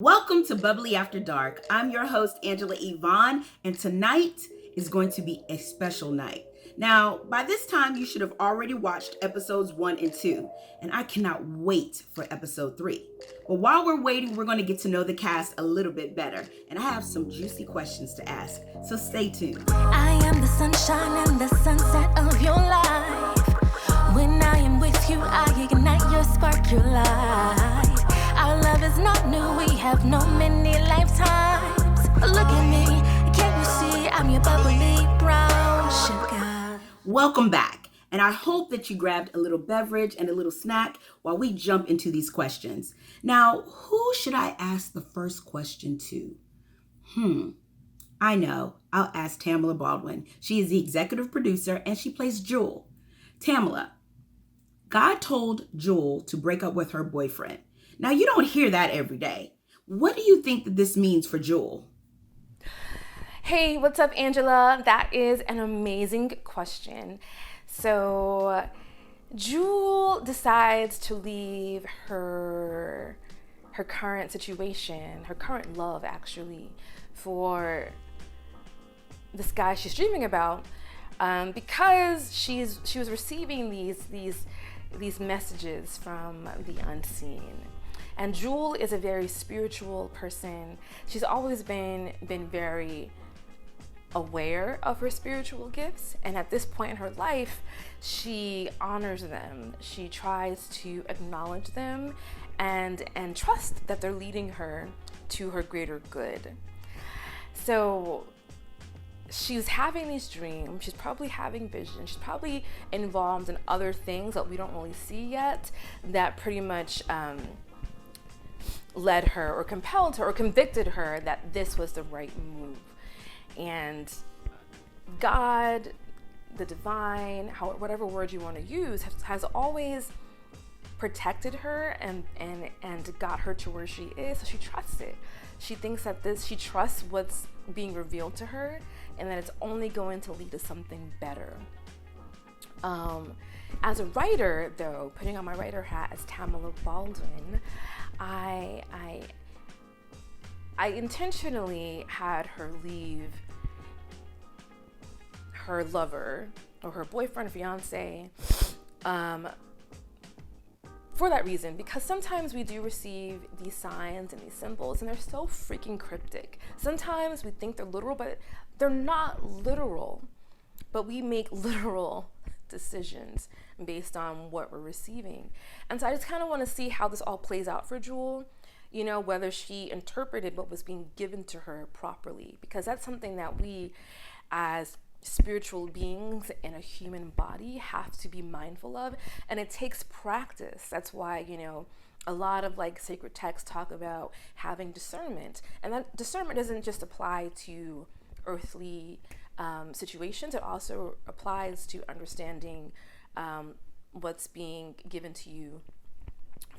Welcome to Bubbly After Dark. I'm your host, Angela Yvonne, and tonight is going to be a special night. Now, by this time, you should have already watched episodes 1 and 2, and I cannot wait for episode 3. But while we're waiting, we're going to get to know the cast a little bit better, and I have some juicy questions to ask, so stay tuned. I am the sunshine and the sunset of your life. When I am with you, I ignite your spark, your light. Our love is not new, we have known many lifetimes. Look at me, can't you see I'm your bubbly brown sugar? Welcome back, and I hope that you grabbed a little beverage and a little snack while we jump into these questions. Now, who should I ask the first question to? I know, I'll ask Tamela Baldwin. She is the executive producer and she plays Jewel. Tamela, God told Jewel to break up with her boyfriend. Now, you don't hear that every day. What do you think that this means for Jewel? Hey, what's up, Angela? That is an amazing question. So, Jewel decides to leave her current situation, her current love, actually, for this guy she's dreaming about, because she was receiving these messages from the unseen. And Jewel is a very spiritual person. She's always been very aware of her spiritual gifts, and at this point in her life, she honors them. She tries to acknowledge them and trust that they're leading her to her greater good. So she's having these dreams, she's probably having visions, she's probably involved in other things that we don't really see yet that pretty much led her or compelled her or convicted her that this was the right move. And God, the divine, whatever word you want to use, has always protected her and got her to where she is. So she trusts it. She thinks that she trusts what's being revealed to her and that it's only going to lead to something better. As a writer, though, putting on my writer hat as Tamela Baldwin, I intentionally had her leave her lover or her boyfriend, fiance, for that reason, because sometimes we do receive these signs and these symbols and they're so freaking cryptic. Sometimes we think they're literal, but they're not literal. But we make literal decisions based on what we're receiving. And so I just kind of want to see how this all plays out for Jewel, whether she interpreted what was being given to her properly, because that's something that we as spiritual beings in a human body have to be mindful of, and it takes practice. That's why a lot of sacred texts talk about having discernment, and that discernment doesn't just apply to earthly situations. It also applies to understanding what's being given to you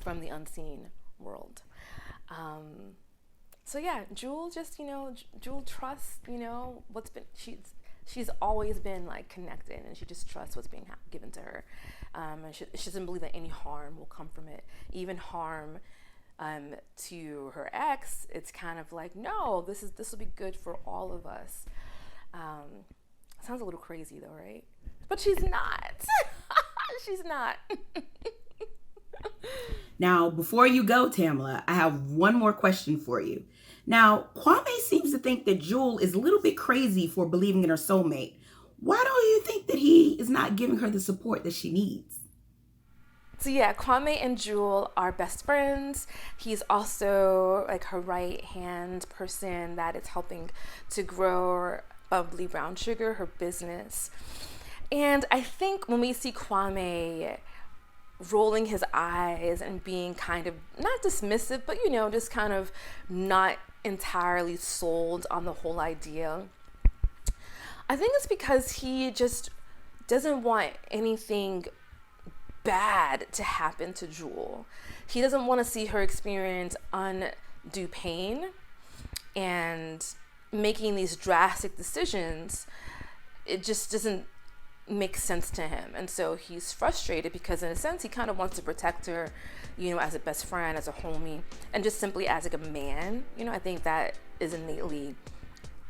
from the unseen world. So yeah, Jewel just Jewel trusts what's been she's always been connected, and she just trusts what's being given to her, and she doesn't believe that any harm will come from it, even harm to her ex. It's kind of no, this will be good for all of us. Sounds a little crazy though, right? But she's not. She's not. Now, before you go, Tamela, I have one more question for you. Now, Kwame seems to think that Jewel is a little bit crazy for believing in her soulmate. Why don't you think that he is not giving her the support that she needs? So yeah, Kwame and Jewel are best friends. He's also her right hand person that is helping to grow Bubbly Brown Sugar, her business. And I think when we see Kwame rolling his eyes and being kind of not dismissive, but just kind of not entirely sold on the whole idea, I think it's because he just doesn't want anything bad to happen to Jewel. He doesn't want to see her experience undue pain, and making these drastic decisions, it just doesn't makes sense to him. And so he's frustrated because in a sense he kind of wants to protect her, as a best friend, as a homie, and just simply as like a man. I think that is innately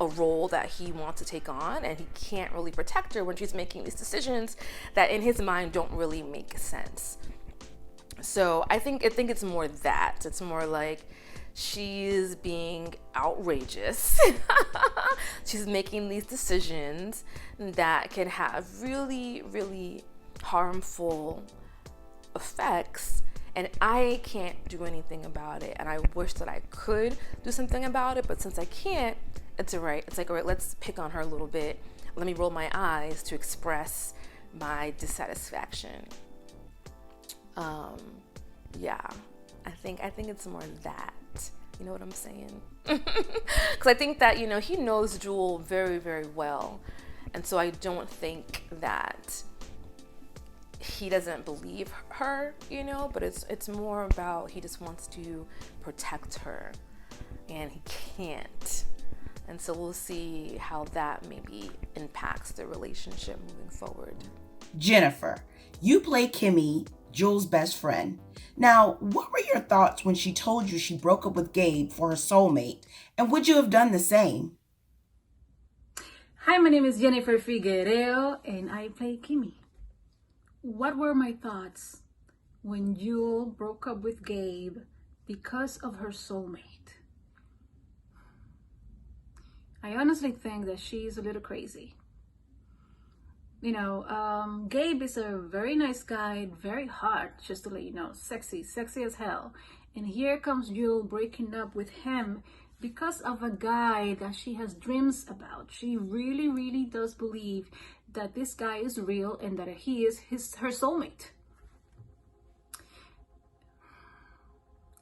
a role that he wants to take on, and he can't really protect her when she's making these decisions that in his mind don't really make sense. So I think it's more that. It's more like she's being outrageous. She's making these decisions that can have really, really harmful effects, and I can't do anything about it. And I wish that I could do something about it, but since I can't, it's all right. It's like, all right, let's pick on her a little bit. Let me roll my eyes to express my dissatisfaction. Yeah, I think it's more that. You know what I'm saying? Because I think that, he knows Jewel very, very well. And so I don't think that he doesn't believe her, but it's more about he just wants to protect her and he can't. And so we'll see how that maybe impacts the relationship moving forward. Jennifer, you play Kimmy, Jewel's best friend. Now, what were your thoughts when she told you she broke up with Gabe for her soulmate? And would you have done the same? Hi, my name is Jennifer Figuereo, and I play Kimmy. What were my thoughts when Jewel broke up with Gabe because of her soulmate? I honestly think that she's a little crazy. Gabe is a very nice guy, very hot, just to let you know, sexy as hell. And here comes Jewel breaking up with him because of a guy that she has dreams about. She really, really does believe that this guy is real and that he is her soulmate.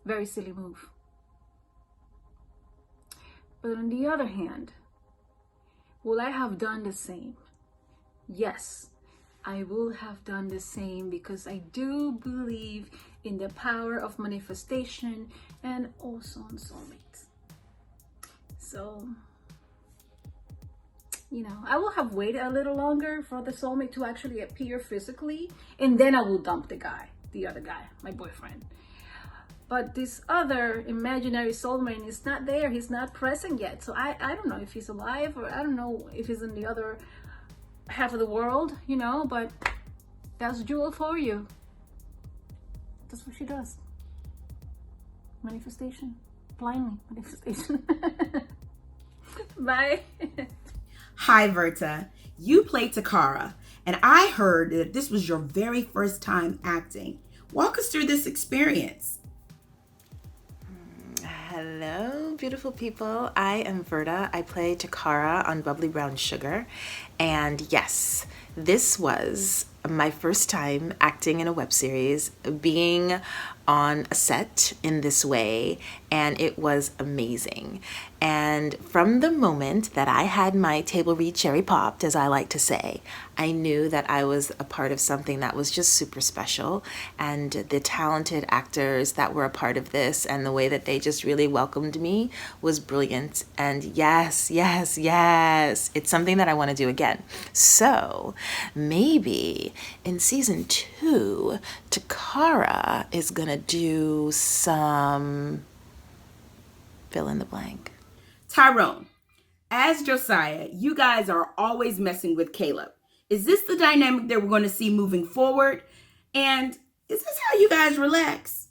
Very silly move. But on the other hand, will I have done the same? Yes, I will have done the same because I do believe in the power of manifestation and also on soulmates. So, I will have waited a little longer for the soulmate to actually appear physically, and then I will dump the other guy, my boyfriend. But this other imaginary soulmate is not there. He's not present yet. So I don't know if he's alive, or I don't know if he's in the other half of the world, but that's Jewel for you. That's what she does. Manifestation. Blindly manifestation. Bye. Hi, Verta. You play Takara, and I heard that this was your very first time acting. Walk us through this experience. Hello, beautiful people. I am Verta. I play Takara on Bubbly Brown Sugar. And yes, this was my first time acting in a web series, being on a set in this way, and it was amazing. And from the moment that I had my table read cherry popped, as I like to say, I knew that I was a part of something that was just super special. And the talented actors that were a part of this and the way that they just really welcomed me was brilliant. And yes, it's something that I want to do again. So maybe in season 2, Takara is going to do some fill in the blank. Tyrone, as Josiah, you guys are always messing with Caleb. Is this the dynamic that we're going to see moving forward? And is this how you guys relax?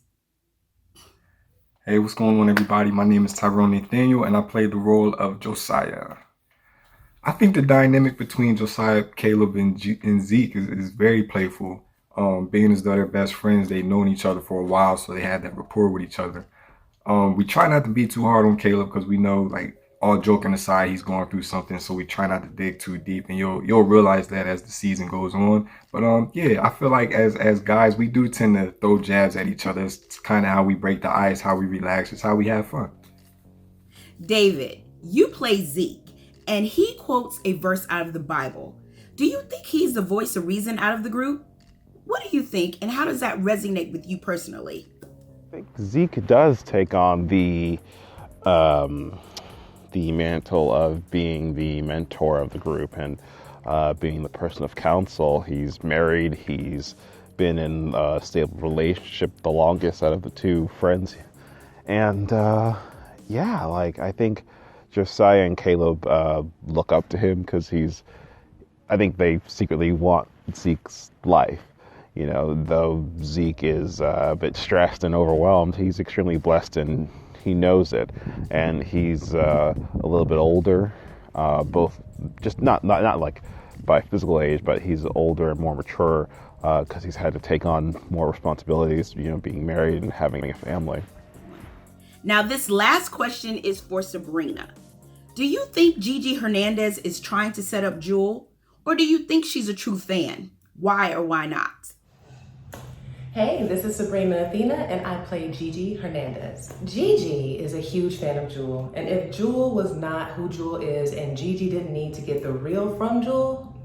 Hey, what's going on, everybody? My name is Tyrone Nathaniel, and I play the role of Josiah. I think the dynamic between Josiah, Caleb, and Zeke is very playful. Being as though they're best friends, they've known each other for a while, so they had that rapport with each other. We try not to be too hard on Caleb because we know, like, all joking aside, he's going through something, so we try not to dig too deep, and you'll realize that as the season goes on. But yeah, I feel like as guys, we do tend to throw jabs at each other. It's kind of how we break the ice, how we relax. It's how we have fun. David, you play Zeke, and he quotes a verse out of the Bible. Do you think he's the voice of reason out of the group? What do you think, and how does that resonate with you personally? I think Zeke does take on the mantle of being the mentor of the group, and being the person of counsel. He's married. He's been in a stable relationship the longest out of the two friends. And I think Josiah and Caleb look up to him because I think they secretly want Zeke's life. Though Zeke is a bit stressed and overwhelmed, he's extremely blessed and he knows it. And he's a little bit older, both just not like by physical age, but he's older and more mature because he's had to take on more responsibilities, being married and having a family. Now, this last question is for Sabrina. Do you think Gigi Hernandez is trying to set up Jewel, or do you think she's a true fan? Why or why not? Hey, this is Sabrina Athena, and I play Gigi Hernandez. Gigi is a huge fan of Jewel, and if Jewel was not who Jewel is and Gigi didn't need to get the real from Jewel,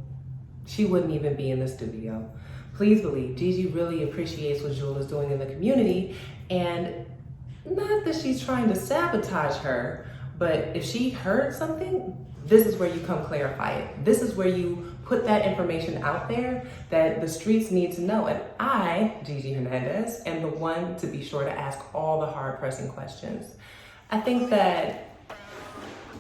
she wouldn't even be in the studio. Please believe Gigi really appreciates what Jewel is doing in the community, and not that she's trying to sabotage her, but if she heard something, this is where you come clarify it. This is where you put that information out there that the streets need to know. And I, Gigi Hernandez, am the one to be sure to ask all the hard-pressing questions. I think that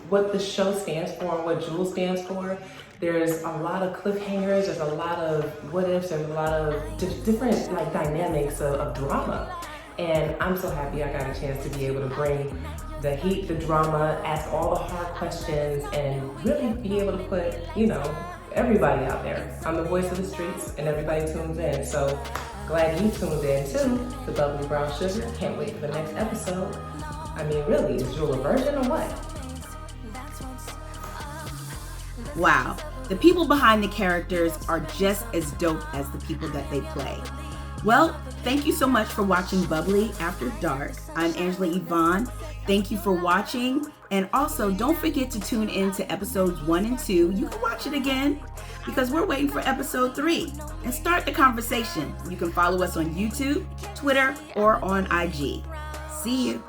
what the show stands for and what Jewel stands for, there's a lot of cliffhangers, there's a lot of what-ifs, there's a lot of different dynamics of drama. And I'm so happy I got a chance to be able to bring the heat, the drama, ask all the hard questions, and really be able to put, everybody out there. I'm the voice of the streets, and everybody tunes in. So glad you tuned in too, the Bubbly Brown Sugar. Can't wait for the next episode. I mean, really, is Jewel a virgin or what? Wow, the people behind the characters are just as dope as the people that they play. Well, thank you so much for watching Bubbly After Dark. I'm Angela Yvonne. Thank you for watching. And also, don't forget to tune in to episodes 1 and 2. You can watch it again because we're waiting for episode 3. And start the conversation. You can follow us on YouTube, Twitter, or on IG. See you.